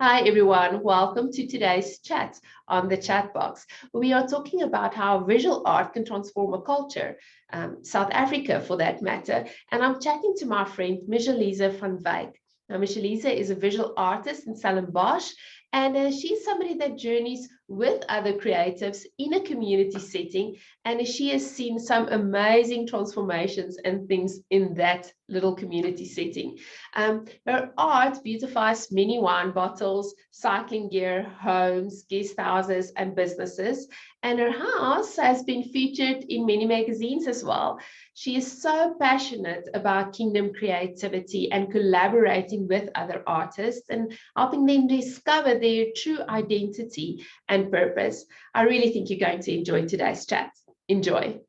Hi everyone, welcome to today's chat on the chat box. We are talking about how visual art can transform a culture, South Africa for that matter. And I'm chatting to my friend MIchelle-Lize van Wyk. Now, MIchelle-Lize is a visual artist in Stellenbosch, and she's somebody that journeys with other creatives in a community setting. And she has seen some amazing transformations and things in that little community setting. Her art beautifies many wine bottles, cycling gear, homes, guest houses, and businesses. And her house has been featured in many magazines as well. She is so passionate about kingdom creativity and collaborating with other artists and helping them discover their true identity and purpose. I really think you're going to enjoy today's chat. Enjoy.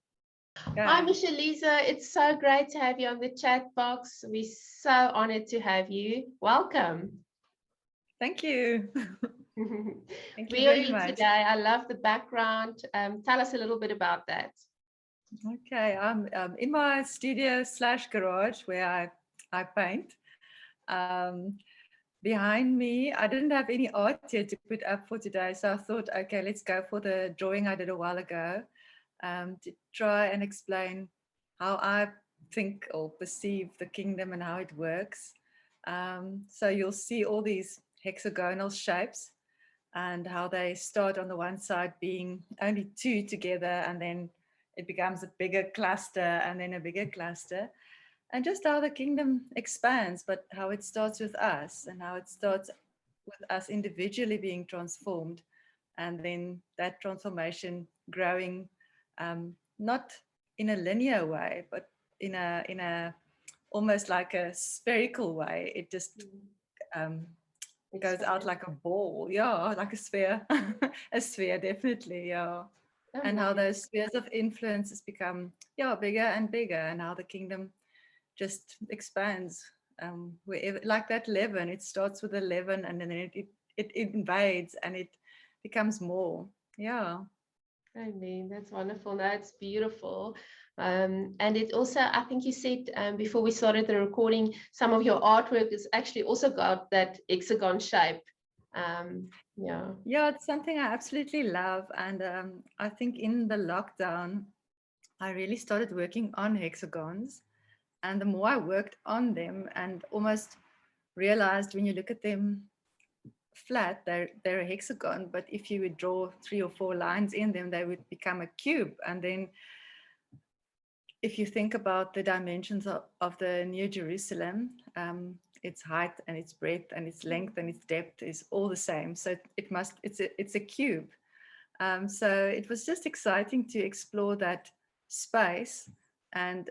Hi, MIchelle-Lize. It's so great to have you on the chat box. We're so honored to have you. Welcome. Thank you. Thank you Where are very you much. today? I love the background. Tell us a little bit about that. Okay, I'm in my studio / garage where I paint. Um, Behind me, I didn't have any art yet to put up for today, so I thought, okay, let's go for the drawing I did a while ago to try and explain how I think or perceive the kingdom and how it works. So you'll see all these hexagonal shapes and how they start on the one side being only two together, and then it becomes a bigger cluster and then a bigger cluster. And just how the kingdom expands, but how it starts with us and how it starts with us individually being transformed, and then that transformation growing, not in a linear way, but in a almost like a spherical way. It just goes out like a ball, yeah, like a sphere, a sphere, definitely, yeah. And how those spheres of influences become, yeah, bigger and bigger, and how the kingdom just expands wherever, like that leaven. It starts with a leaven, and then it invades, and it becomes more. Yeah. I mean, that's wonderful. That's beautiful. And it also, I think you said before we started the recording, some of your artwork is actually also got that hexagon shape. Yeah. Yeah, it's something I absolutely love. And I think in the lockdown, I really started working on hexagons. And the more I worked on them and almost realized when you look at them flat, they're a hexagon, but if you would draw 3 or 4 lines in them, they would become a cube. And then if you think about the dimensions of the New Jerusalem, its height and its breadth and its length and its depth is all the same. So it's a cube. So it was just exciting to explore that space, and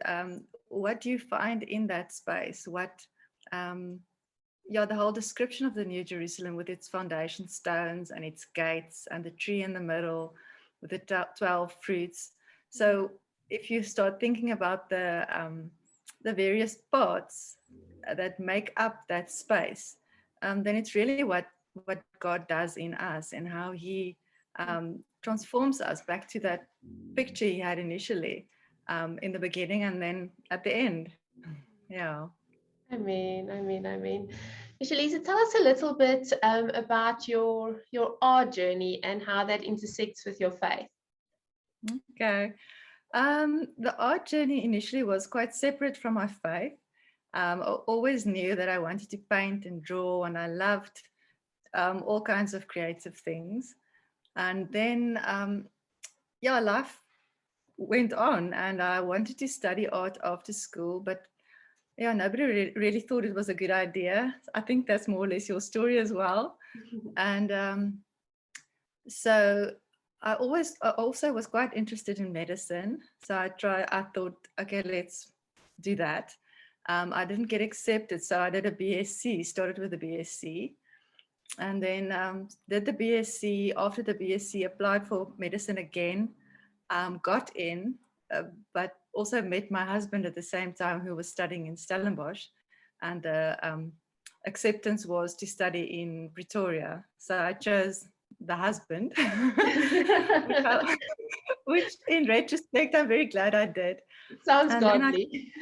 what do you find in that space? The whole description of the New Jerusalem with its foundation stones and its gates and the tree in the middle with the 12 fruits. So if you start thinking about the various parts that make up that space, then it's really what God does in us, and how He transforms us back to that picture He had initially in the beginning and then at the end. Yeah. MIchelle-Lize, tell us a little bit about your art journey and how that intersects with your faith. Okay. The art journey initially was quite separate from my faith. I always knew that I wanted to paint and draw, and I loved all kinds of creative things. And then, life went on, and I wanted to study art after school, but nobody really thought it was a good idea. I think that's more or less your story as well. And so I also was quite interested in medicine. So I thought, okay, let's do that. I didn't get accepted, so I did a BSc, started with a BSc, and then did the BSc. After the BSc, applied for medicine again, got in, but also met my husband at the same time, who was studying in Stellenbosch, and the acceptance was to study in Pretoria. So I chose the husband, which in retrospect, I'm very glad I did. Sounds And then godly.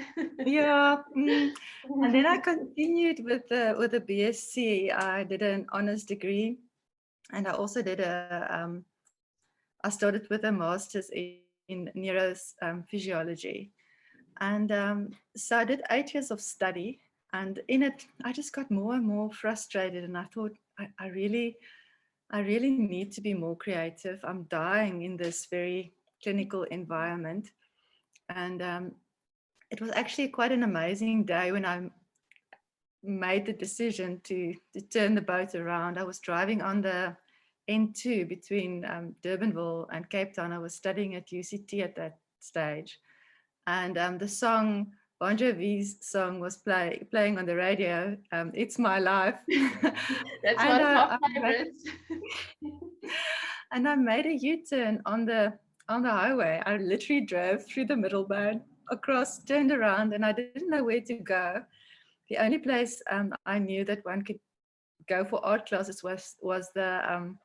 yeah, and then I continued with a BSc. I did an honors degree, and I also did I started with a master's in neurophysiology. And so I did 8 years of study. And in it, I just got more and more frustrated. And I thought, I really need to be more creative. I'm dying in this very clinical environment. And it was actually quite an amazing day when I made the decision to turn the boat around. I was driving on the N2 between Durbanville and Cape Town. I was studying at UCT at that stage. And the song, Bon Jovi's song was playing on the radio, It's My Life. That's and, one of I, my I made, favorites. and I made a U-turn on the highway. I literally drove through the middleburn, across, turned around, and I didn't know where to go. The only place I knew that one could go for art classes was the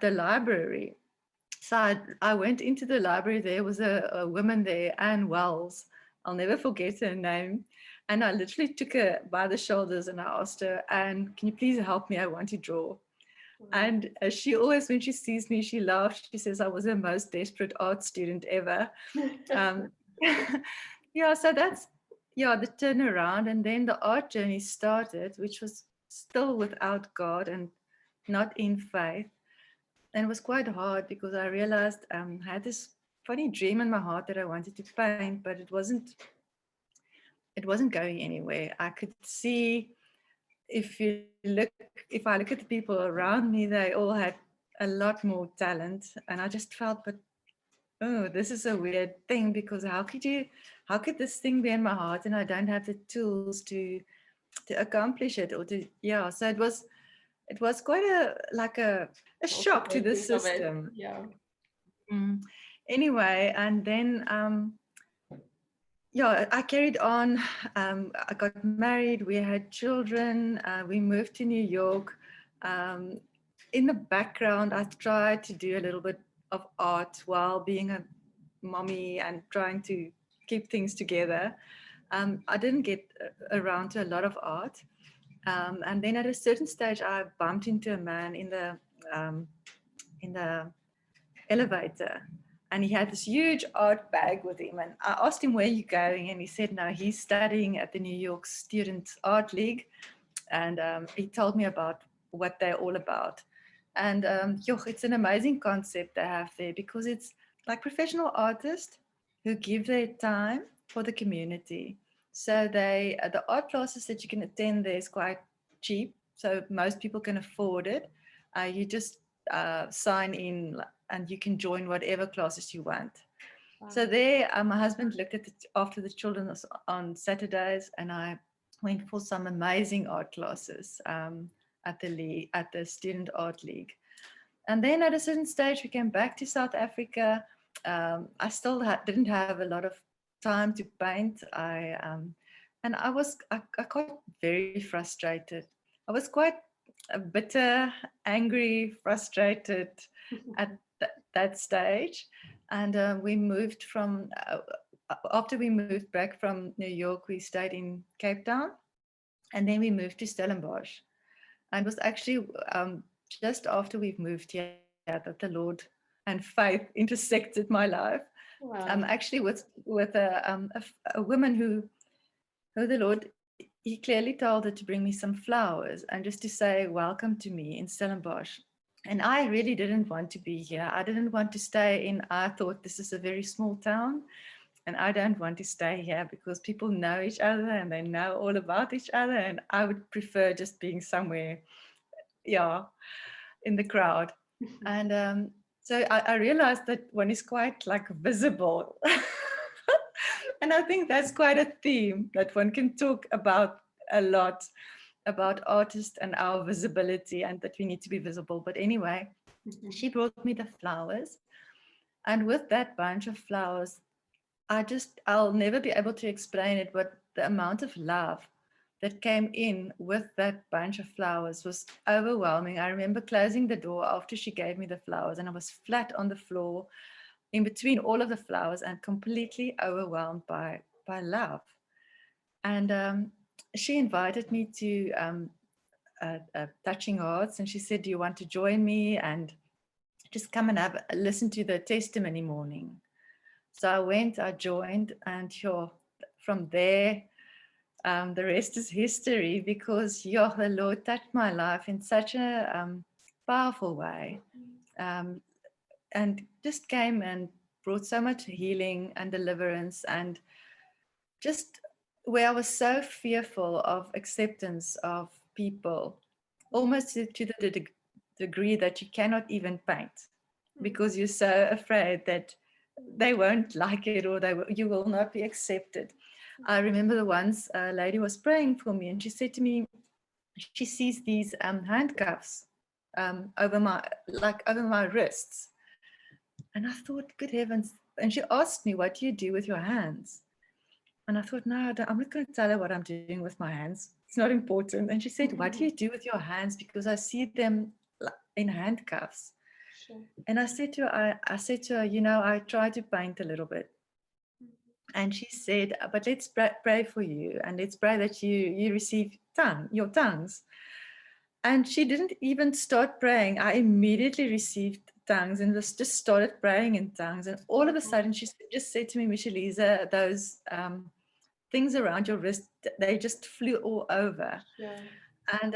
library. So I went into the library. There was a woman there, Anne Wells. I'll never forget her name. And I literally took her by the shoulders and I asked her, Anne, can you please help me? I want to draw. And she always, when she sees me, she laughs. She says, I was the most desperate art student ever. Um, yeah, so that's, yeah, the turnaround. And then the art journey started, which was still without God and not in faith. And it was quite hard because I realized I had this funny dream in my heart that I wanted to paint, but it wasn't going anywhere. I could see if I look at the people around me, they all had a lot more talent, and I just felt, but oh, this is a weird thing because how could this thing be in my heart and I don't have the tools to accomplish it or to yeah. So it was quite a Also shock to the thinking of it. system. Yeah. Mm. Anyway, and then yeah, I carried on. I got married. We had children. We moved to New York. Um, in the background, I tried to do a little bit of art while being a mommy and trying to keep things together. I didn't get around to a lot of art. And then at a certain stage, I bumped into a man um, in the elevator, and he had this huge art bag with him, and I asked him, where are you going? And he said no, he's studying at the New York Student Art League. And he told me about what they're all about. And it's an amazing concept they have there because it's like professional artists who give their time for the community. So the art classes that you can attend there is quite cheap, so most people can afford it. You just sign in and you can join whatever classes you want. So Wow. there, my husband looked at after the children on Saturdays, and I went for some amazing art classes at the Student Art League. And then at a certain stage, we came back to South Africa. I still didn't have a lot of time to paint. And I got very frustrated. I was quite bitter, angry, frustrated at that stage. And we moved after we moved back from New York, we stayed in Cape Town, and then we moved to Stellenbosch. And it was actually just after we've moved here that the Lord and faith intersected my life. Wow. Actually with a woman who the Lord, he clearly told her to bring me some flowers and just to say welcome to me in Stellenbosch. And I really didn't want to be here. I didn't want to stay in, I thought this is a very small town and I don't want to stay here because people know each other and they know all about each other. And I would prefer just being somewhere, yeah, in the crowd. And so I realized that one is quite like visible. And I think that's quite a theme that one can talk about a lot, about artists and our visibility and that we need to be visible. But anyway, she brought me the flowers. And with that bunch of flowers, I'll never be able to explain it, but the amount of love that came in with that bunch of flowers was overwhelming. I remember closing the door after she gave me the flowers and I was flat on the floor. in between all of the flowers and completely overwhelmed by love. And she invited me to Touching Hearts, and she said, "Do you want to join me and just come and listen to the testimony morning?" So I went, I joined, and sure, from there, the rest is history, because the Lord touched my life in such a powerful way, and just came and brought so much healing and deliverance, and just where I was so fearful of acceptance of people, almost to the degree that you cannot even paint, because you're so afraid that they won't like it, or you will not be accepted. I remember the once a lady was praying for me, and she said to me, she sees these handcuffs over my wrists. And I thought, good heavens. And she asked me, "What do you do with your hands?" And I thought, no, I'm not going to tell her what I'm doing with my hands. It's not important. And she said, "What do you do with your hands? Because I see them in handcuffs." Sure. And I said to her, I try to paint a little bit. And she said, "But let's pray for you, and let's pray that you receive your tongues." And she didn't even start praying. I immediately received tongues and just started praying in tongues. And all of a sudden, she just said to me, "MIchelle-Lize, those things around your wrist, they just flew all over." Yeah. And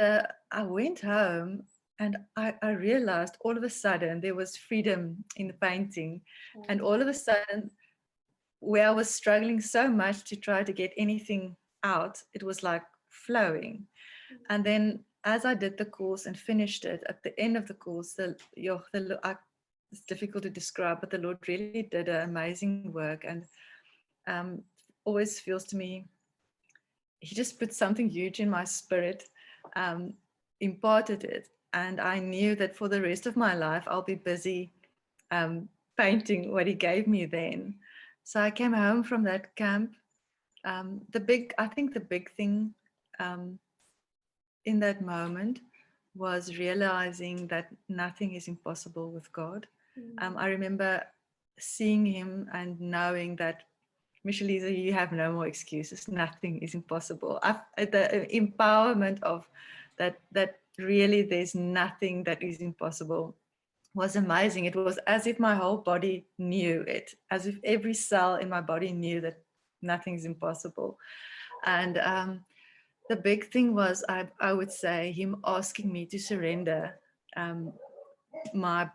I went home, and I realized all of a sudden there was freedom in the painting. And all of a sudden, where I was struggling so much to try to get anything out, it was like flowing. And then as I did the course and finished it, at the end of the course, it's difficult to describe, but the Lord really did an amazing work, and always feels to me, He just put something huge in my spirit, imparted it, and I knew that for the rest of my life, I'll be busy painting what He gave me then. So I came home from that camp. I think the big thing in that moment was realizing that nothing is impossible with God. I remember seeing Him and knowing that, "MIchelle-Lize, you have no more excuses. Nothing is impossible." The empowerment of that really there's nothing that is impossible was amazing. It was as if my whole body knew it, as if every cell in my body knew that nothing is impossible. And the big thing was, I would say, Him asking me to surrender my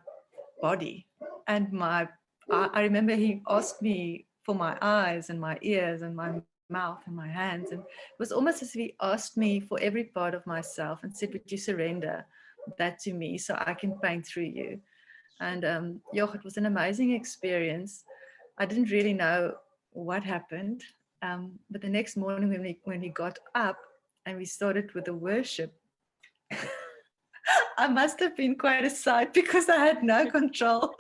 body and I remember He asked me for my eyes and my ears and my mouth and my hands, and it was almost as if He asked me for every part of myself and said, "Would you surrender that to me so I can paint through you?" And it was an amazing experience. I didn't really know what happened, but the next morning when he got up and we started with the worship, I must have been quite a sight, because I had no control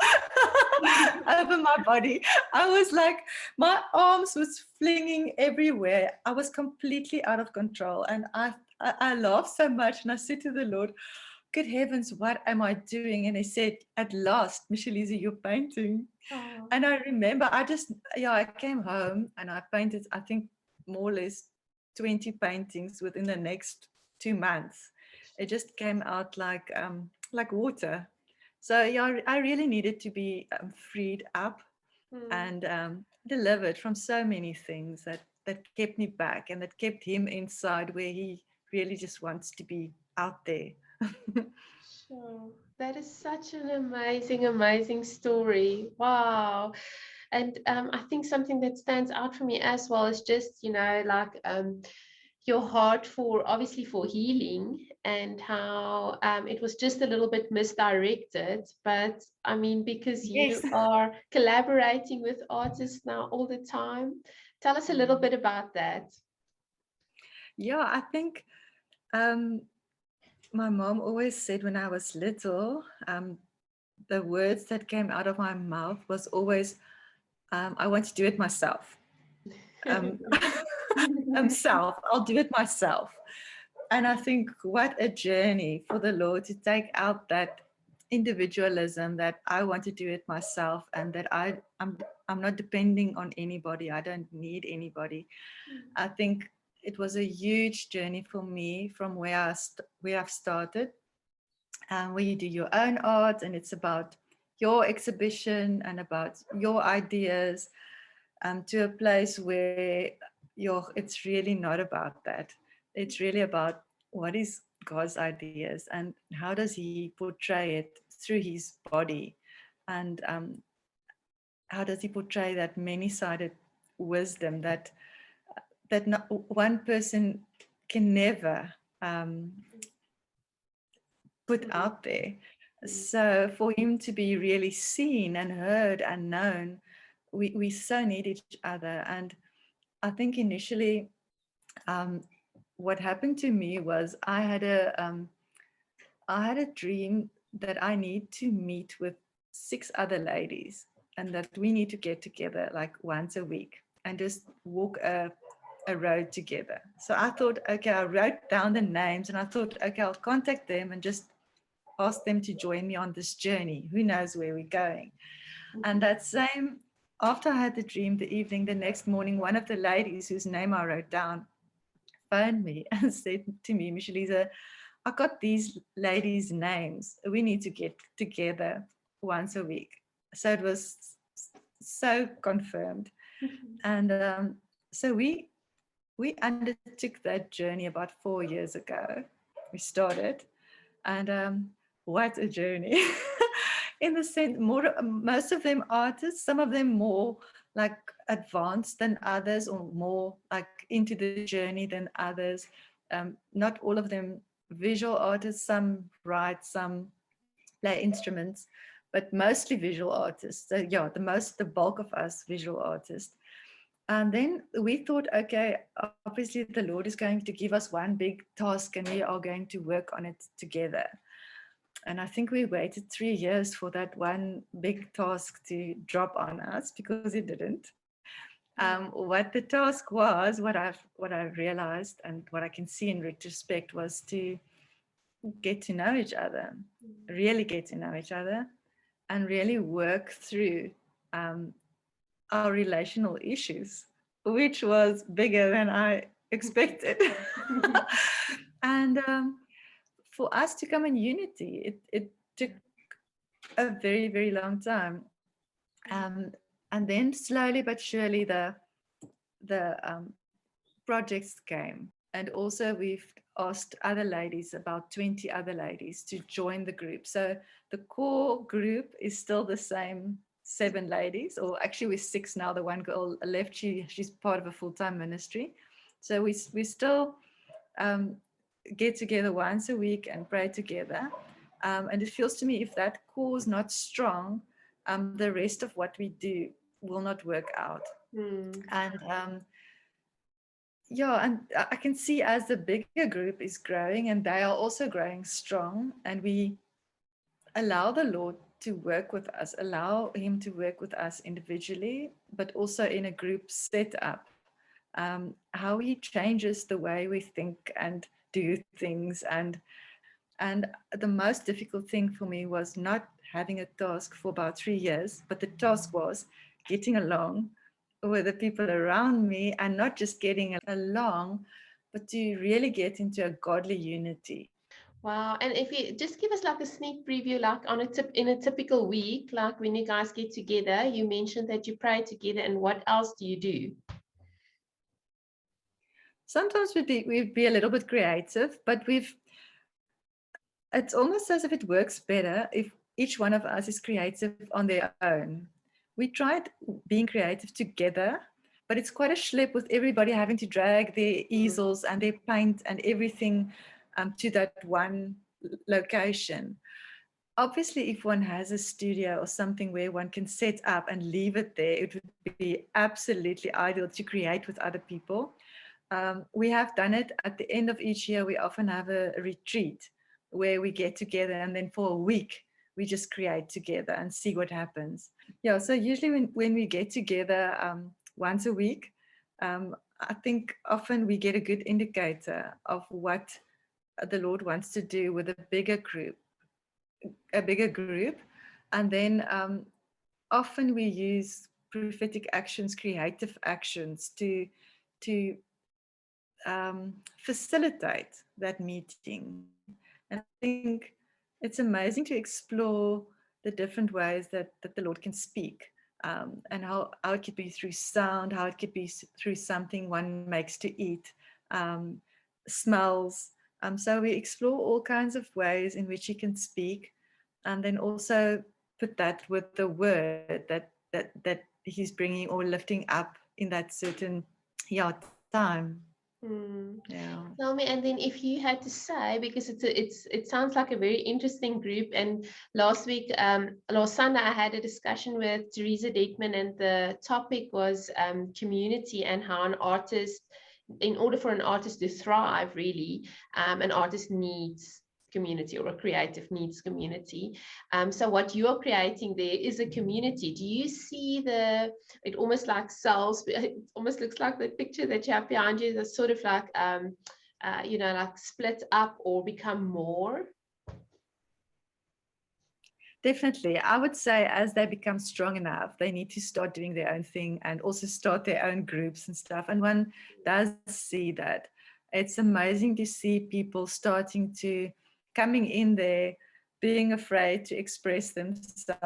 over my body. I was like, my arms was flinging everywhere. I was completely out of control, and I laughed so much, and I said to the Lord, "Good heavens, what am I doing?" And He said, "At last, MIchelle-Lize, you're painting." Oh. And I remember I came home and I painted, I think, more or less 20 paintings within the next 2 months. It just came out like water. So I really needed to be freed up and delivered from so many things that kept me back and that kept Him inside, where He really just wants to be out there. Sure. That is such an amazing, amazing story. Wow. And I think something that stands out for me as well is just, your heart for, obviously, for healing, and how it was just a little bit misdirected. But I mean, because you Yes. are collaborating with artists now all the time, tell us a little bit about that. Yeah, I think my mom always said when I was little, the words that came out of my mouth was always, "I want to do it myself." I'll do it myself. And I think what a journey for the Lord to take out that individualism, that I want to do it myself, and that I'm not depending on anybody. I don't need anybody. I think it was a huge journey for me from where I've started, where you do your own art and it's about your exhibition and about your ideas, to a place where it's really not about that. It's really about what is God's ideas and how does He portray it through His body, and how does He portray that many-sided wisdom that not one person can never put out there. So for Him to be really seen and heard and known, we so need each other. And I think initially, what happened to me was I had a dream that I need to meet with 6 other ladies, and that we need to get together like once a week and just walk a road together. So I thought, okay, I wrote down the names and I thought, okay, I'll contact them and just ask them to join me on this journey. Who knows where we're going? And that same, after I had the dream, the evening, the next morning, one of the ladies whose name I wrote down phoned me and said to me, "Michelle-Lize, I got these ladies' names. We need to get together once a week." So it was so confirmed. And so we undertook that journey about 4 years ago. We started, and what a journey! In the sense, most of them artists, some of them more like advanced than others, or more like into the journey than others. Not all of them visual artists. Some write, some play instruments, but mostly visual artists. So yeah, the bulk of us visual artists. And then we thought, okay, obviously the Lord is going to give us one big task and we are going to work on it together. And I think we waited 3 years for that one big task to drop on us, because it didn't. What the task was, what I've realized and what I can see in retrospect, was to get to know each other, really get to know each other, and really work through our relational issues, which was bigger than I expected. And for us to come in unity, it took a very, very long time. And then slowly but surely the projects came. And also we've asked other ladies, about 20 other ladies, to join the group. So the core group is still the same 7 ladies, or actually we're 6 now. The one girl left, she's part of a full-time ministry. So we still get together once a week and pray together. And it feels to me, if that core is not strong, the rest of what we do will not work out. And yeah, and I can see as the bigger group is growing and they are also growing strong, and we allow the Lord to work with us, allow Him to work with us individually, but also in a group setup, how He changes the way we think and do things. And the most difficult thing for me was not having a task for about 3 years, but the task was getting along with the people around me, and not just getting along, but to really get into a godly unity. Wow. And if you just give us like a sneak preview, like in a typical week, like when you guys get together, you mentioned that you pray together, and what else do you do? Sometimes we'd be a little bit creative, but it's almost as if it works better if each one of us is creative on their own. We tried being creative together, but it's quite a schlep with everybody having to drag their easels and their paint and everything to that one location. Obviously, if one has a studio or something where one can set up and leave it there, it would be absolutely ideal to create with other people. We have done it at the end of each year. We often have a retreat where we get together, and then for a week we just create together and see what happens. Yeah, so usually when we get together once a week, I think often we get a good indicator of what the Lord wants to do with a bigger group group, and then often we use prophetic actions, creative actions to facilitate that meeting. And I think it's amazing to explore the different ways that the Lord can speak, and how it could be through sound, how it could be through something one makes to eat, um, smells. So we explore all kinds of ways in which He can speak, and then also put that with the word that He's bringing or lifting up in that certain time. Mm. Yeah. Tell me, and then if you had to say, because it sounds like a very interesting group. And last Sunday, I had a discussion with Teresa Diekman, and the topic was community and how an artist, in order for an artist to thrive, really, an artist needs community, or a creative needs community. So what you're creating there is a community. Do you see it almost like cells? It almost looks like the picture that you have behind you. That's sort of like like split up or become more. Definitely. I would say as they become strong enough, they need to start doing their own thing and also start their own groups and stuff. And one does see that. It's amazing to see people starting to coming in there, being afraid to express themselves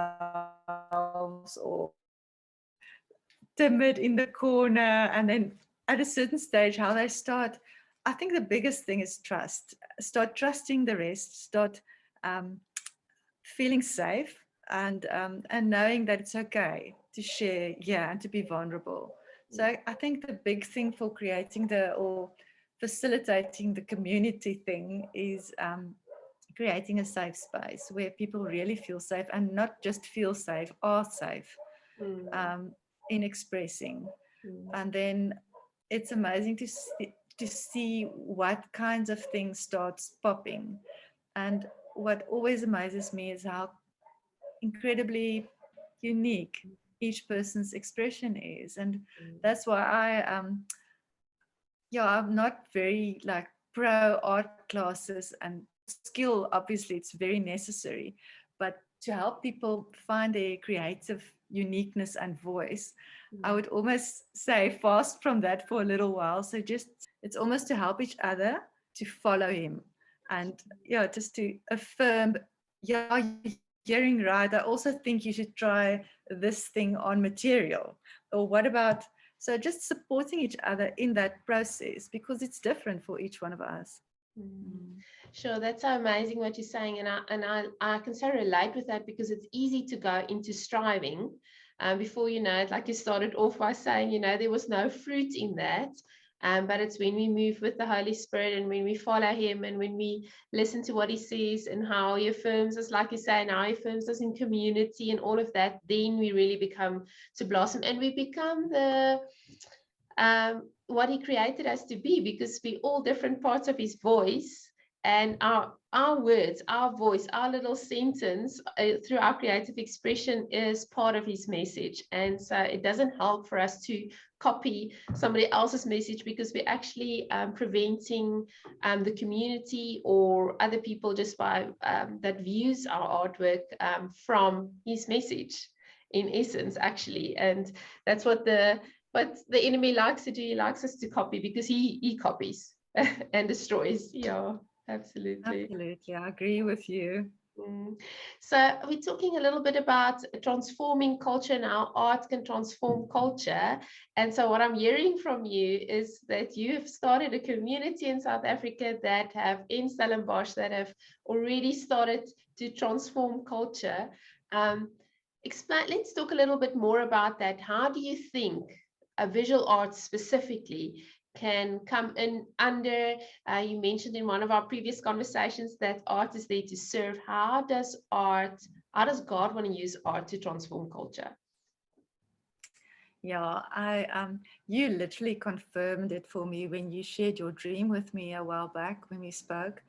or timid in the corner. And then at a certain stage, how they start. I think the biggest thing is trust. Start trusting the rest, start um, feeling safe, and knowing that it's okay to share, yeah, and to be vulnerable. So I think the big thing for creating or facilitating the community thing is creating a safe space where people really feel safe, and not just feel safe, are safe Mm, um, in expressing. mm, And then it's amazing to see what kinds of things starts popping. And what always amazes me is how incredibly unique each person's expression is. And mm, that's why I'm not very like pro art classes, and for skill obviously it's very necessary, but to help people find their creative uniqueness and voice, I mm, would almost say fast from that for a little while. So just it's almost to help each other to follow him, and yeah, just to affirm, yeah, you're hearing right. I also think you should try this thing on material, or what about, so just supporting each other in that process, because it's different for each one of us. mm. Mm. Sure, that's so amazing what you're saying, and I can so relate with that, because it's easy to go into striving. Before you know it, like you started off by saying, there was no fruit in that. But it's when we move with the Holy Spirit, and when we follow Him, and when we listen to what He says, and how He affirms us, like you say, and how He affirms us in community and all of that, then we really become to blossom, and we become what He created us to be, because we all different parts of His voice, and our words, our voice, our little sentence through our creative expression is part of His message. And so it doesn't help for us to copy somebody else's message, because we're actually preventing the community or other people, just by that views our artwork, from His message in essence, actually. And that's what the enemy likes to do. He likes us to copy, because he copies and destroys. Yeah, absolutely. Absolutely, I agree with you. Mm. So we're talking a little bit about transforming culture, and how art can transform culture. And so what I'm hearing from you is that you have started a community in South Africa that have, in Stellenbosch, that have already started to transform culture. Let's talk a little bit more about that. How do you think a visual arts specifically can come in under, you mentioned in one of our previous conversations that art is there to serve. How does God want to use art to transform culture? Yeah, you literally confirmed it for me when you shared your dream with me a while back when we spoke.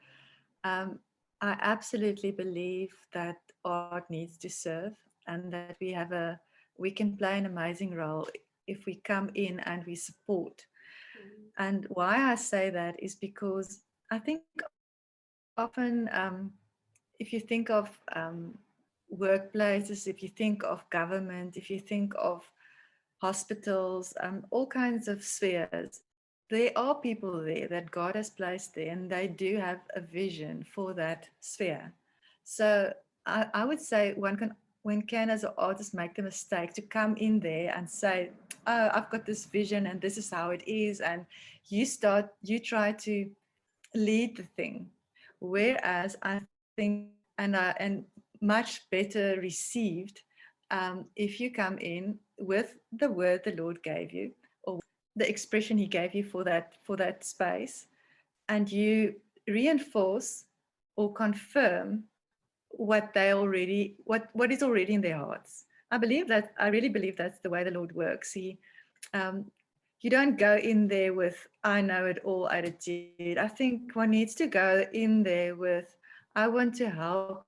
Um, I absolutely believe that art needs to serve, and that we can play an amazing role if we come in and we support. And why I say that is because I think often if you think of workplaces, if you think of government, if you think of hospitals, all kinds of spheres, there are people there that God has placed there, and they do have a vision for that sphere. So I would say one can as an artist make the mistake to come in there and say, oh, I've got this vision and this is how it is, and you try to lead the thing. Whereas I think, and much better received, if you come in with the word the Lord gave you, or the expression He gave you for that space, and you reinforce or confirm what is already in their hearts. I really believe that's the way the Lord works. Um, you don't go in there with I know it all attitude. I think one needs to go in there with I want to help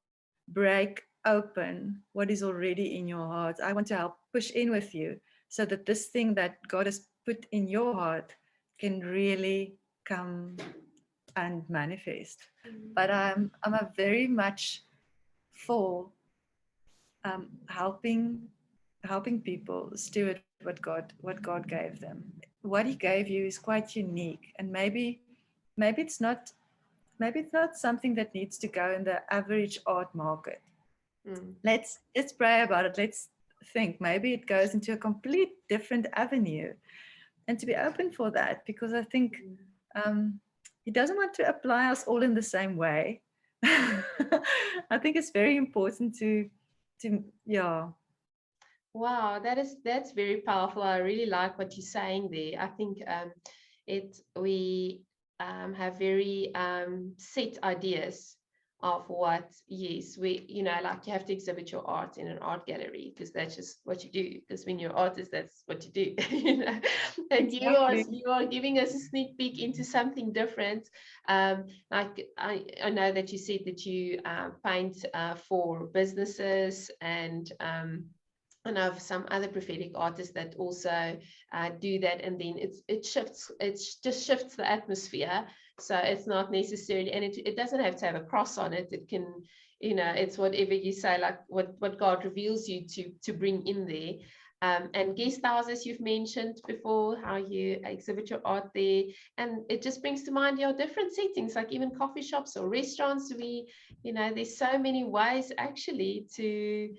break open what is already in your heart. I want to help push in with you so that this thing that God has put in your heart can really come and manifest. But I'm a very much for helping people steward what God gave them. What He gave you is quite unique, and maybe it's not something that needs to go in the average art market. Let's pray about it. Let's think maybe it goes into a complete different avenue, and to be open for that, because I think He doesn't want to apply us all in the same way. I think it's very important to yeah. Wow, that's very powerful. I really like what you're saying there. I think we have very set ideas of what, yes, like you have to exhibit your art in an art gallery because that's just what you do. Because when you're an artist, that's what you do. And Exactly. you are giving us a sneak peek into something different. Like I know that you said that you paint for businesses, and I know of some other prophetic artists that also do that, and then it just shifts the atmosphere. So it's not necessarily, and it doesn't have to have a cross on it. It can, it's whatever you say, like what God reveals you to bring in there. And guest houses you've mentioned before, how you exhibit your art there, and it just brings to mind your different settings, like even coffee shops or restaurants. There's so many ways actually to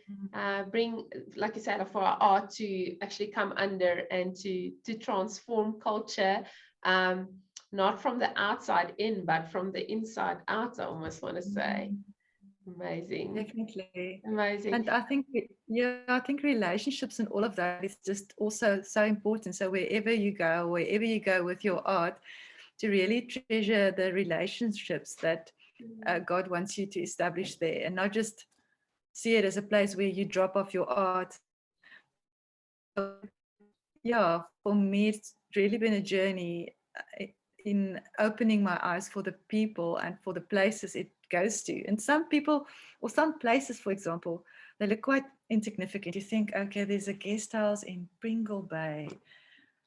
bring, like I said, for our art to actually come under and to transform culture, not from the outside in, but from the inside out, I almost want to say. Amazing. Definitely. Amazing. And I think relationships and all of that is just also so important. So wherever you go with your art, to really treasure the relationships that God wants you to establish there, and not just see it as a place where you drop off your art. Yeah, for me, it's really been a journey in opening my eyes for the people and for the places it goes to. And some people, or some places, for example, they look quite insignificant. You think, okay, there's a guest house in Pringle Bay.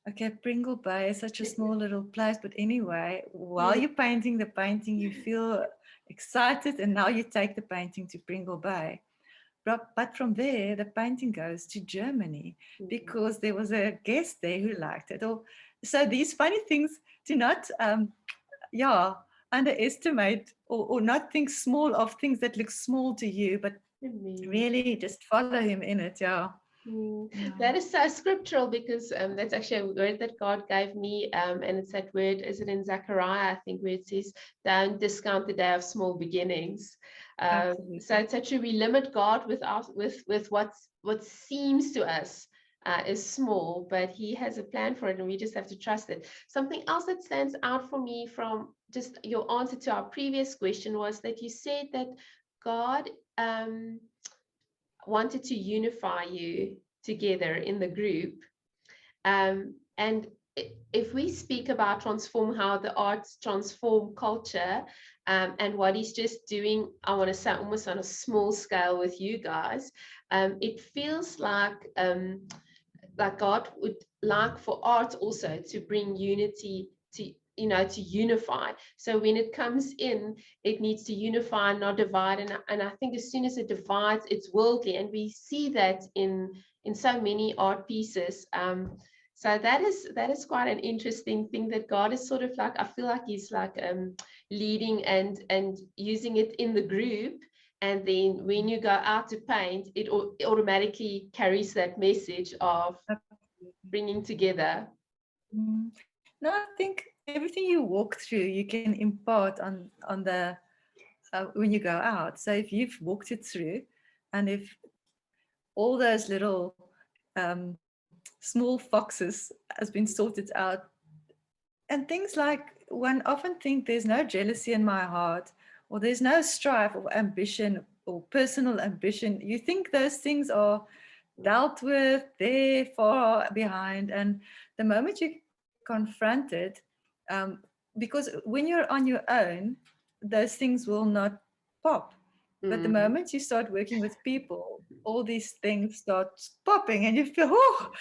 Okay, Pringle Bay is such a small little place. But anyway, while you're painting the painting, you feel excited, and now you take the painting to Pringle Bay. But from there, the painting goes to Germany because there was a guest there who liked it. So these funny things, do not, underestimate or not think small of things that look small to you, but really just follow Him in it. Yeah. That is so scriptural, because that's actually a word that God gave me, and it's that word, is it in Zechariah, I think, where it says, don't discount the day of small beginnings. So it's actually, we limit God with what seems to us is small, but He has a plan for it, and we just have to trust it. Something else that stands out for me from just your answer to our previous question was that you said that God wanted to unify you together in the group. And if we speak about how the arts transform culture, and what He's just doing, I want to say almost on a small scale with you guys, it feels like God would like for art also to bring unity to unify. So when it comes in, it needs to unify, not divide. And I think as soon as it divides, it's worldly. And we see that in so many art pieces. So that is quite an interesting thing, that God is sort of like, I feel like he's like leading and using it in the group. And then when you go out to paint, it automatically carries that message of bringing together. No, I think everything you walk through, you can impart on the when you go out. So if you've walked it through, and if all those little small foxes has been sorted out, and things like, one often think there's no jealousy in my heart, or there's no strife or ambition or personal ambition. You think those things are dealt with, they're far behind, and the moment you confront it, because when you're on your own, those things will not pop. But the moment you start working with people, all these things start popping, and you feel, oh,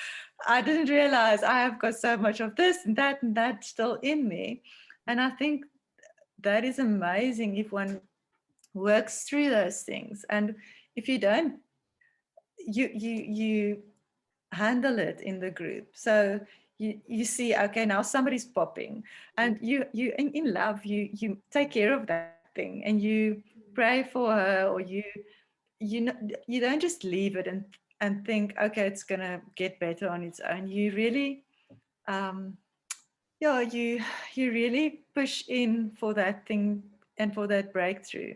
I didn't realize I have got so much of this and that still in me. And I think that is amazing if one works through those things. And if you don't, you handle it in the group. So you see, okay, now somebody's popping, and you in love, you take care of that thing, and you pray for her, or you know, you don't just leave it and think, okay, it's gonna get better on its own. You really yeah, you really push in for that thing and for that breakthrough,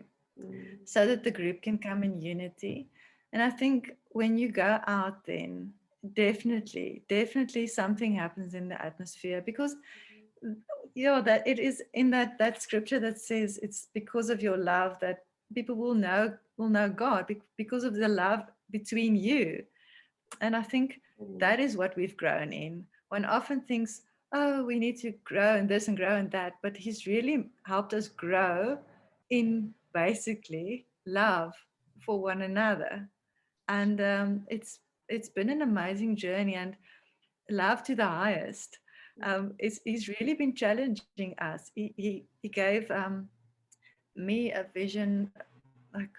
so that the group can come in unity. And I think when you go out, then definitely something happens in the atmosphere, because that it is in that scripture that says it's because of your love that people will know God, because of the love between you. And I think that is what we've grown in. One often thinks, oh, we need to grow in this and grow in that, but he's really helped us grow in basically love for one another. And it's been an amazing journey, and love to the highest. He's really been challenging us. He gave me a vision like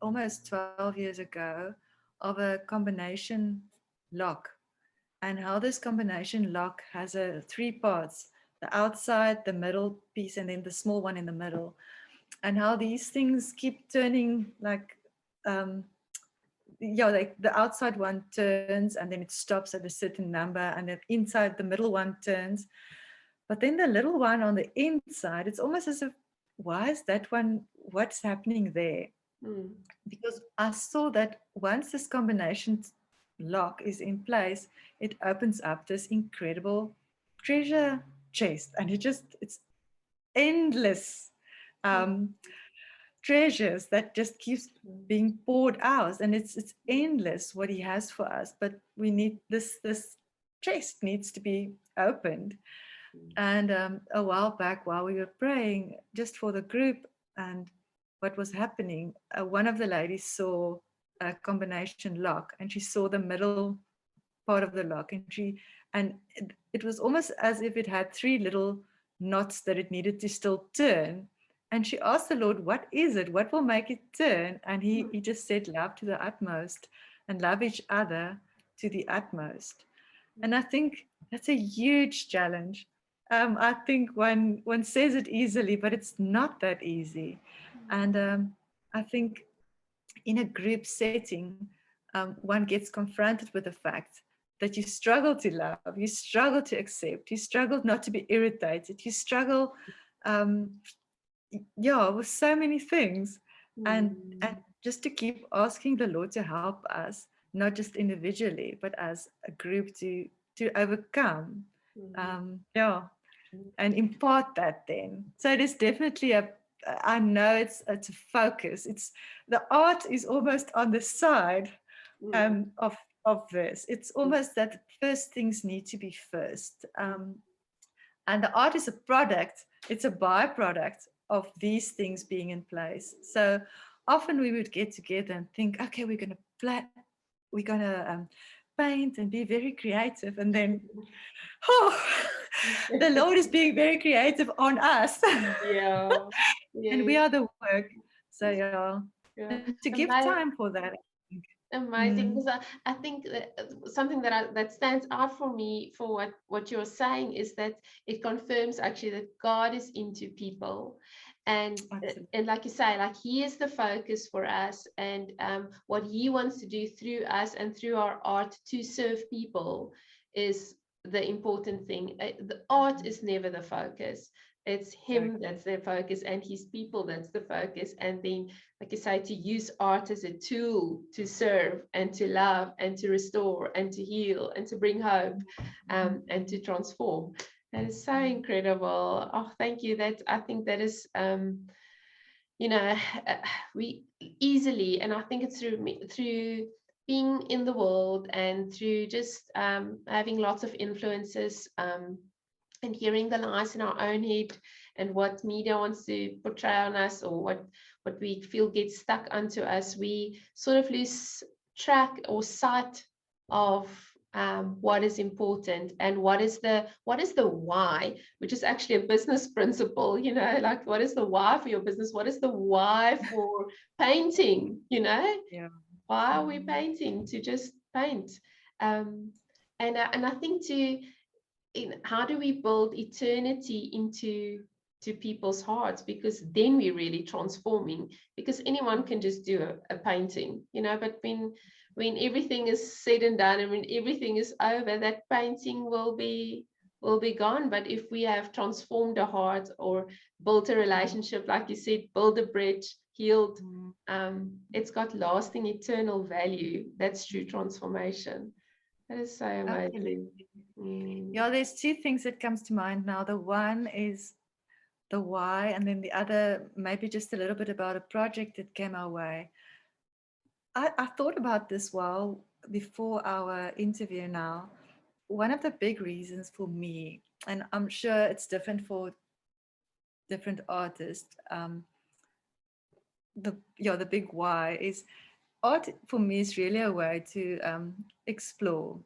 almost 12 years ago of a combination lock, and how this combination lock has three parts: the outside, the middle piece, and then the small one in the middle. And how these things keep turning, like like the outside one turns and then it stops at a certain number, and then inside the middle one turns. But then the little one on the inside, it's almost as if, why is that one, what's happening there? Because I saw that once this combination lock is in place, it opens up this incredible treasure chest, and it's endless treasures that just keeps being poured out, and it's endless what he has for us. But we need this chest needs to be opened. And a while back, while we were praying just for the group and what was happening, one of the ladies saw a combination lock, and she saw the middle part of the lock, and it was almost as if it had three little knots that it needed to still turn. And she asked the Lord, what is it? What will make it turn? And he just said, love to the utmost, and love each other to the utmost. And I think that's a huge challenge. I think one says it easily, but it's not that easy. And I think in a group setting, one gets confronted with the fact that you struggle to love, you struggle to accept, you struggle not to be irritated, you struggle, with so many things. And just to keep asking the Lord to help us, not just individually, but as a group to overcome, and impart that then. So it is definitely I know it's a focus. It's the art is almost on the side of this. It's almost that first things need to be first. And the art is a product, it's a byproduct of these things being in place. So often we would get together and think, okay, we're going to paint and be very creative. And then, The Lord is being very creative on us. Yeah. And Yeah. we are the work. So yeah. Yeah. And to give Ama- time for that, I think. Amazing, Mm, because I think that something that stands out for me for what you're saying is that it confirms actually that God is into people, and absolutely. and like you say, like He is the focus for us, and what He wants to do through us and through our art to serve people is the important thing. The art is never the focus. It's Him Exactly. that's the focus, and His people that's the focus, and then, like you say, to use art as a tool to serve and to love and to restore and to heal and to bring hope, and to transform. That is so incredible. Oh, thank you. That, I think that is, you know, we easily, and I think it's through me, through being in the world and through just having lots of influences, and hearing the lies in our own head and what media wants to portray on us, or what we feel gets stuck onto us, we sort of lose track or sight of what is important and what is the why, which is actually a business principle, like what is the why for your business, what is the why for painting, Yeah. why are we painting? To just paint. um, and I think how do we build eternity into to people's hearts, because then we're really transforming, because anyone can just do a painting, but when everything is said and done and when everything is over, that painting will be gone. But if we have transformed a heart or built a relationship, like you said, build a bridge, healed, it's got lasting eternal value. That's true transformation. That is so Absolutely. amazing. Mm. Yeah, there's two things that comes to mind now. The one is the why, and then the other, maybe just a little bit about a project that came our way. I thought about this while before our interview now. One of the big reasons for me, and I'm sure it's different for different artists, the big why is art for me is really a way to explore.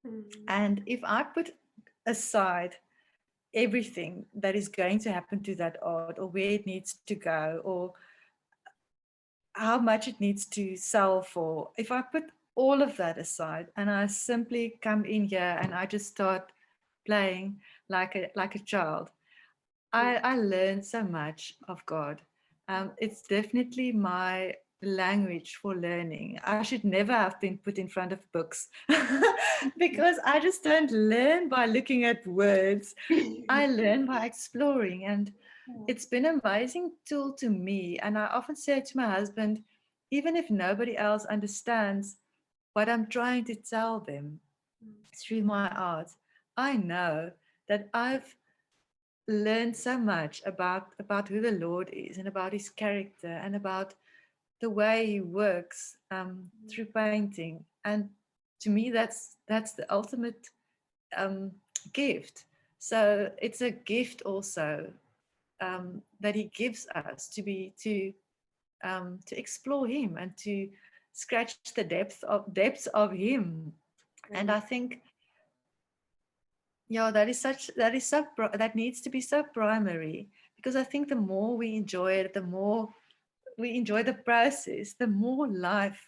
Mm. And if I put aside everything that is going to happen to that art, or where it needs to go, or how much it needs to sell for, if I put all of that aside and I simply come in here and I just start playing like a child, I learned so much of God. It's definitely my language for learning. I should never have been put in front of books because I just don't learn by looking at words. I learn by exploring, and it's been an amazing tool to me. And I often say to my husband, even if nobody else understands what I'm trying to tell them through my art, I know that I've learned so much about who the Lord is and about His character and about the way He works through painting. And to me, that's the ultimate um, gift. So it's a gift also that He gives us to explore Him and to scratch the depths of Him. And I think, yeah, that needs to be so primary, because I think the more we enjoy it, the more we enjoy the process, the more life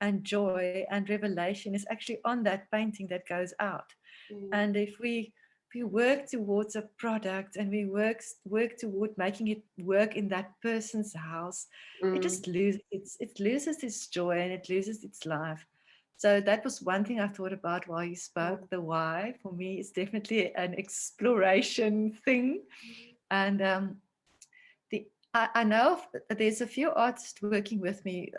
and joy and revelation is actually on that painting that goes out. Mm. And if we work towards a product and we work toward making it work in that person's house, it Mm. just it loses its joy and it loses its life. So that was one thing I thought about while you spoke. The why for me is definitely an exploration thing. And I know there's a few artists working with me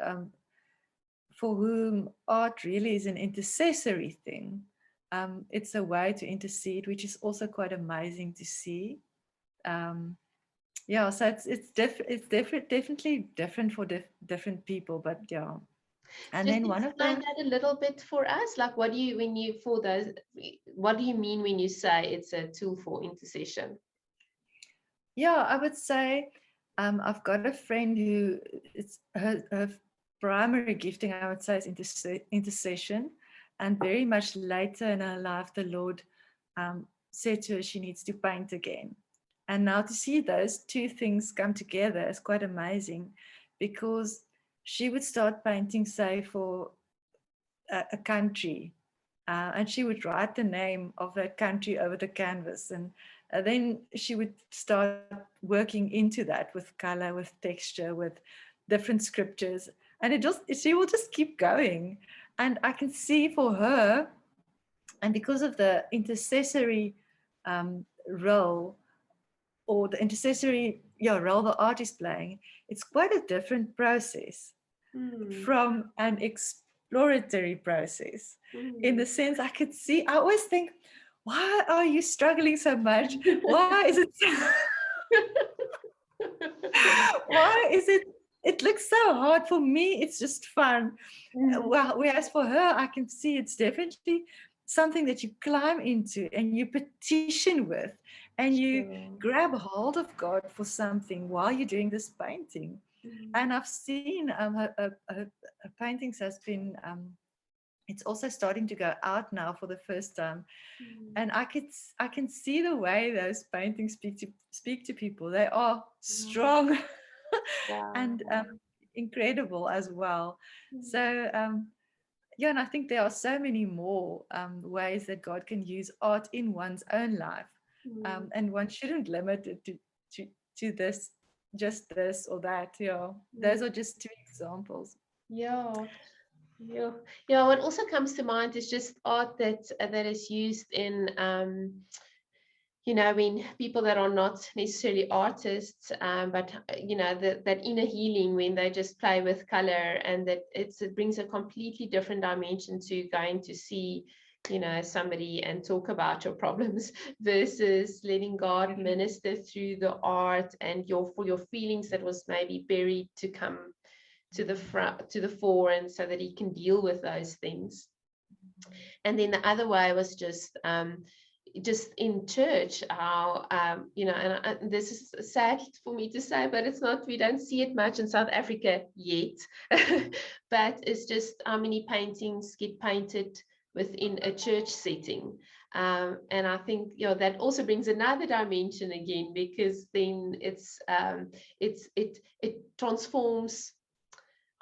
for whom art really is an intercessory thing. It's a way to intercede, which is also quite amazing to see. Um, yeah, so definitely different for different people, but yeah. And Just then one of explain the that a little bit for us. Like, what do you mean when you say it's a tool for intercession? Yeah, I would say I've got a friend who it's her primary gifting, I would say, is intercession. And very much later in her life, the Lord said to her she needs to paint again. And now to see those two things come together is quite amazing, because she would start painting, say, for a country, and she would write the name of that country over the canvas, and then she would start working into that with color, with texture, with different scriptures, and she will just keep going. And I can see for her, and because of the intercessory role, or the intercessory role the art is playing, it's quite a different process from an exploratory process. In the sense, I always think, why are you struggling so much? Why is it why is it looks so hard? For me, it's just fun. Well, whereas for her, I can see it's definitely something that you climb into and you petition with, and you grab hold of God for something while you're doing this painting. And I've seen her paintings has been, it's also starting to go out now for the first time. And I can see the way those paintings speak to people. They are strong and incredible as well. So and I think there are so many more ways that God can use art in one's own life, and one shouldn't limit it to this, just this or that. Those are just two examples. What also comes to mind is just art that is used in when people that are not necessarily artists, but that inner healing, when they just play with color, and that it brings a completely different dimension to going to see somebody and talk about your problems, versus letting God minister through the art, and for your feelings that was maybe buried to come to the front, to the fore, and so that he can deal with those things. And then the other way was just in church, how and this is sad for me to say, but it's not, we don't see it much in South Africa yet. But it's just how many paintings get painted within a church setting. And I think that also brings another dimension again, because then it transforms,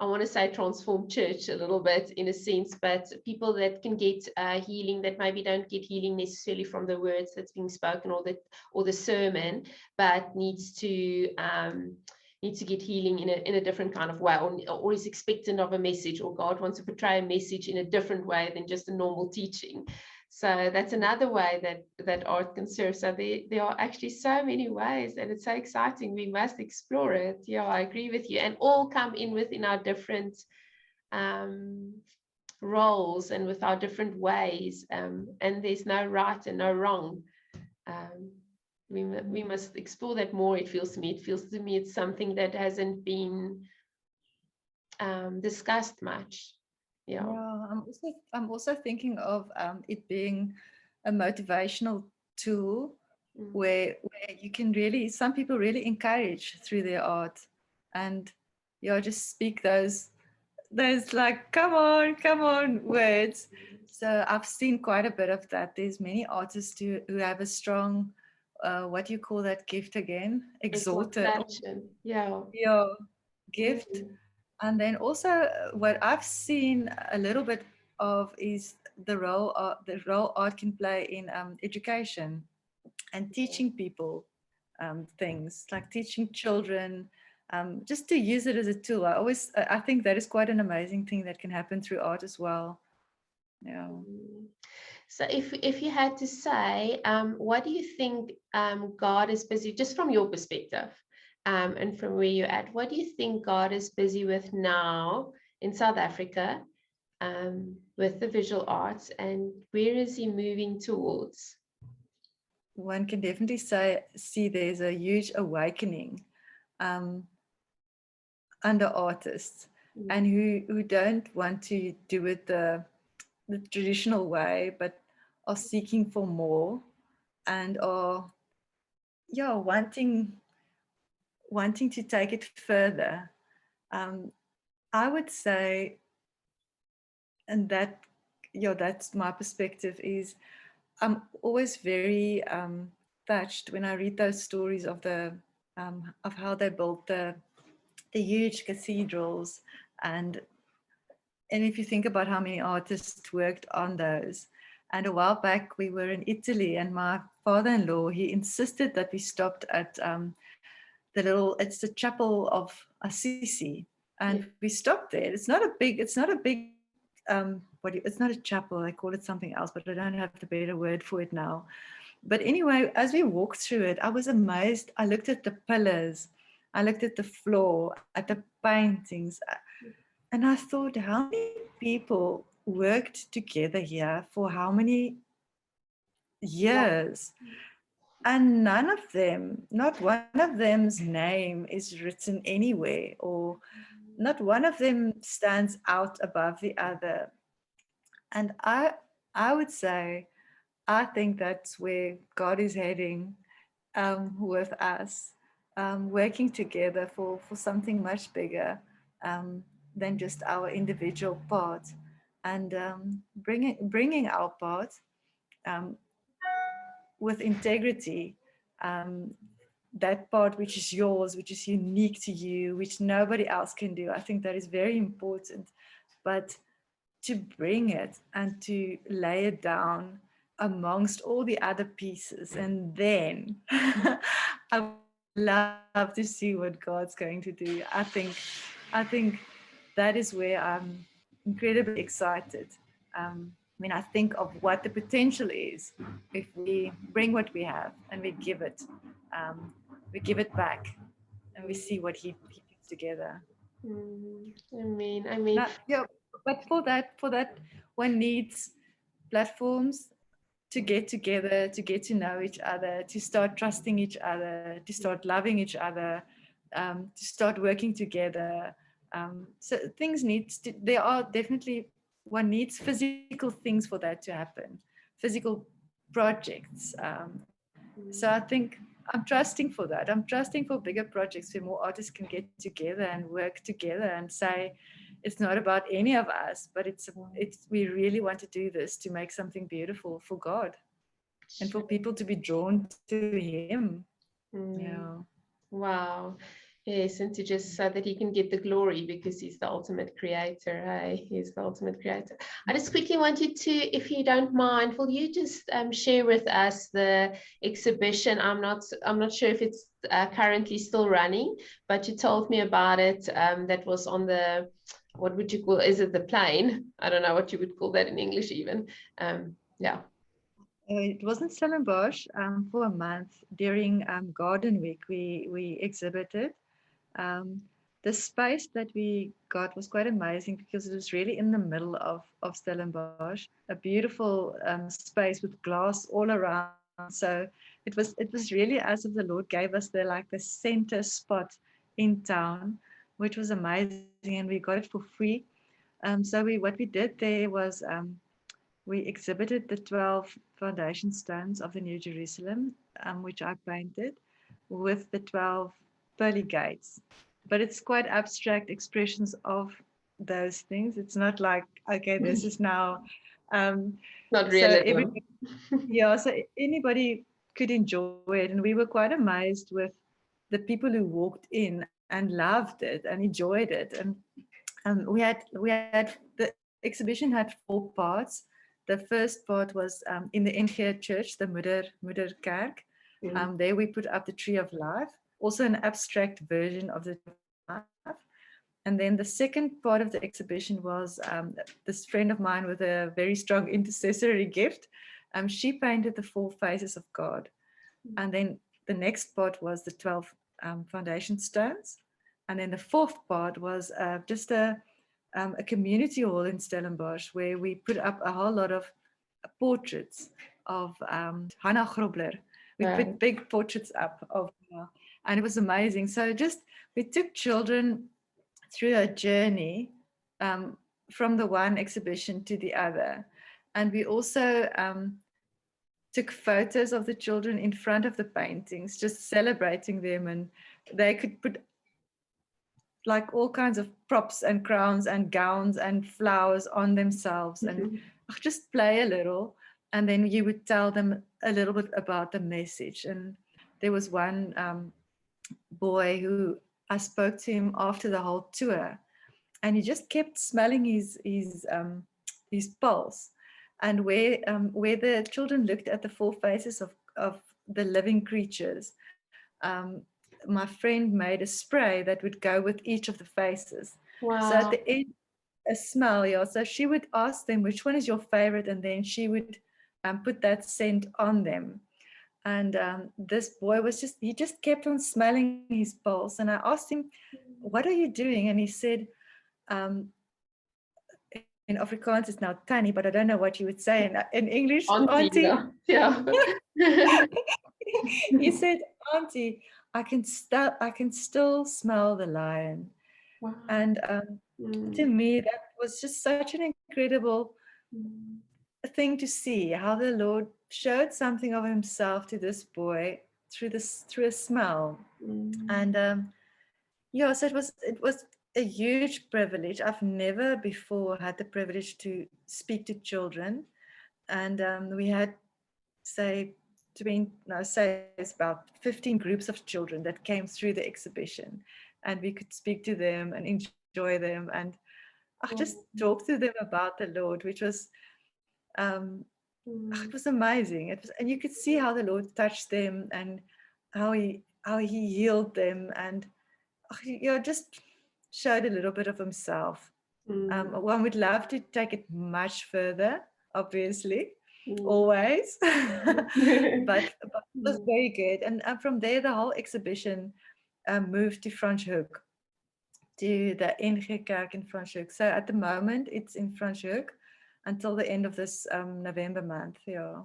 I want to say transform church a little bit in a sense, but people that can get healing, that maybe don't get healing necessarily from the words that's being spoken or the sermon, but needs to get healing in a different kind of way, or is expectant of a message, or God wants to portray a message in a different way than just a normal teaching. So that's another way that art can serve. So there are actually so many ways, and it's so exciting. We must explore it. Yeah, I agree with you. And all come in within our different roles and with our different ways. And there's no right and no wrong. We must explore that more, it feels to me. It feels to me it's something that hasn't been discussed much. Yeah, I'm also thinking of it being a motivational tool, where you can really, some people really encourage through their art, and just speak those like come on words. So I've seen quite a bit of that. There's many artists who have a strong what do you call that gift again? Exalted. Gift. And then also what I've seen a little bit of is the role art can play in education and teaching people things, like teaching children, just to use it as a tool. I think that is quite an amazing thing that can happen through art as well. Yeah. So if you had to say, what do you think God is busy, just from your perspective, and from where you're at, what do you think God is busy with now in South Africa with the visual arts, and where is he moving towards? One can definitely see there's a huge awakening under artists, and who don't want to do it the traditional way, but are seeking for more, and are wanting to take it further. I would say, and that's my perspective, is I'm always very touched when I read those stories of how they built the huge cathedrals, and if you think about how many artists worked on those. And a while back we were in Italy, and my father-in-law, he insisted that we stopped at it's the chapel of Assisi, and Yeah. we stopped there. It's not a chapel, I call it something else, but I don't have the better word for it now. But anyway, as we walked through it, I was amazed. I looked at the pillars, I looked at the floor, at the paintings, and I thought, how many people worked together here for how many years? And none of them, not one of them's name is written anywhere, or not one of them stands out above the other. And I would say, I think that's where God is heading with us, working together for something much bigger than just our individual part, and bringing our part um, with integrity, um, that part which is yours, which is unique to you, which nobody else can do. I think that is very important. But to bring it and to lay it down amongst all the other pieces, and then I would love to see what God's going to do. I think that is where I'm incredibly excited. I mean, I think of what the potential is if we bring what we have and um, we give it back, and we see what he puts together. I mean, Yeah, but for that, one needs platforms to get together, to get to know each other, to start trusting each other, to start loving each other, to start working together. So things need to, there are definitely, one needs physical things for that to happen, physical projects. So I think I'm trusting for that. I'm trusting for bigger projects where more artists can get together and work together and say, it's not about any of us, but it's we really want to do this to make something beautiful for God and for people to be drawn to Him. Yeah. mm, wow. Yes, and to just so that he can get the glory because he's the ultimate creator. Hey, he's the ultimate creator. I just quickly wanted to, if you don't mind, will you just share with us the exhibition? I'm not sure if it's currently still running, but you told me about it. That was on the, what would you call? Is it the plane? I don't know what you would call that in English even. Yeah. It was in Stellenbosch for a month during Garden Week. We exhibited. Um, the space that we got was quite amazing because it was really in the middle of Stellenbosch, a beautiful space with glass all around. So it was really as if the Lord gave us the center spot in town, which was amazing, and we got it for free. So what we did there was we exhibited the 12 foundation stones of the New Jerusalem, which I painted, with the 12 pearly gates. But it's quite abstract expressions of those things. It's not like, okay, this is now. Um, Not so realism. everybody, yeah, so anybody could enjoy it. And we were quite amazed with the people who walked in and loved it and enjoyed it. And the exhibition had 4 parts. The first part was in the NG Church, the Moederkerk. Mm. There we put up the Tree of Life, also an abstract version of the Tree of Life. And then the second part of the exhibition was this friend of mine with a very strong intercessory gift. She painted the 4 faces of God. And then the next part was the 12 foundation stones. And then the fourth part was just a community hall in Stellenbosch where we put up a whole lot of portraits of Hannah Grobler. We Right. put big portraits up of her, and it was amazing. So just we took children through a journey um, from the one exhibition to the other. And we also took photos of the children in front of the paintings, just celebrating them. And they could put like all kinds of props and crowns and gowns and flowers on themselves and just play a little. and then you would tell them a little bit about the message. And there was one boy who I spoke to him after the whole tour, and he just kept smelling his pulse. And where the children looked at the four faces of the living creatures, my friend made a spray that would go with each of the faces. So at Wow. the end, a smell, yeah. So she would ask them, which one is your favorite? And then she would put that scent on them. And this boy he just kept on smelling his pulse. And I asked him, what are you doing? And he said, um, in Afrikaans it's now Tannie, but I don't know what you would say in English, Auntie, Auntie. yeah. He said, Auntie, I can still smell the lion. Wow. And to me, that was just such an incredible thing to see, how the Lord showed something of himself to this boy through a smell. And yeah, so it was a huge privilege. I've never before had the privilege to speak to children, and we had it's about 15 groups of children that came through the exhibition, and we could speak to them and enjoy them, and I just talked to them about the Lord, which was it was amazing. And you could see how the Lord touched them and how he healed them, and just showed a little bit of himself. One would love to take it much further, obviously, always, but it was very good. And from there, the whole exhibition moved to Franschhoek, to the NG Kerk in Franschhoek. So at the moment, it's in Franschhoek until the end of this November month. Yeah.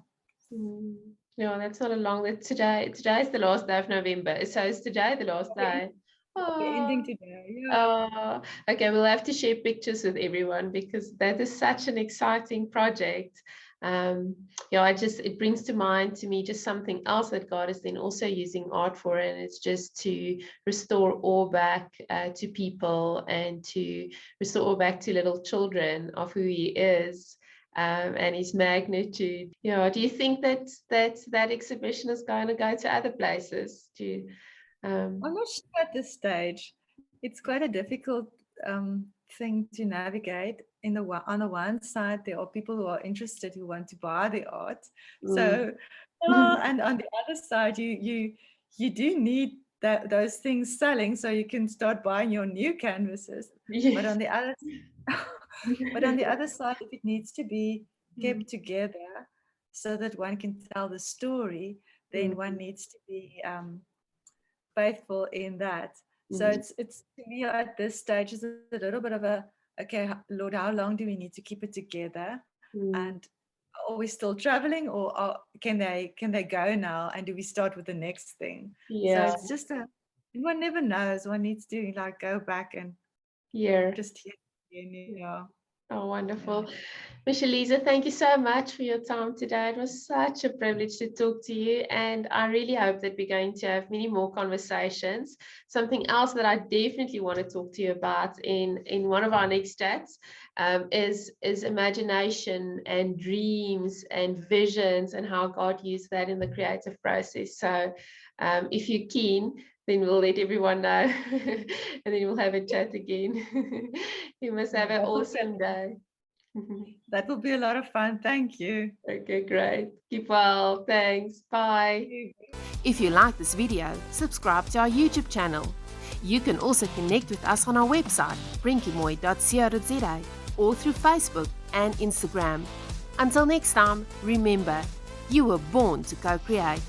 No, that's not a long. Today's the last day of November. So is today the last day? Okay, ending today. Yeah. Okay, we'll have to share pictures with everyone because that is such an exciting project. It brings to mind to me just something else that God is then also using art for, and it's just to restore awe back to people and to restore awe back to little children of who He is. And his magnitude. Do you think that exhibition is going to go to other places? I'm not sure at this stage. It's quite a difficult thing to navigate. On the one side, there are people who are interested who want to buy the art. So, and on the other side, you do need those things selling so you can start buying your new canvases. Yes. But on the other side, if it needs to be kept together so that one can tell the story, then one needs to be faithful in that. So it's to me at this stage is a little bit of okay, Lord, how long do we need to keep it together? And are we still traveling, or can they go now? And do we start with the next thing? Yeah. So it's just one never knows. One needs to go back and just hear again. Yeah. Oh, wonderful. MIchelle-Lize, thank you so much for your time today. It was such a privilege to talk to you, and I really hope that we're going to have many more conversations. Something else that I definitely want to talk to you about in one of our next chats is imagination and dreams and visions and how God used that in the creative process. So if you're keen, then we'll let everyone know and then we'll have a chat again. You must have an awesome day. That will be a lot of fun. Thank you. Okay, great. Keep well. Thanks. Bye. If you like this video, subscribe to our YouTube channel. You can also connect with us on our website, brinkiemoi.co.za, or through Facebook and Instagram. Until next time, remember, you were born to co-create.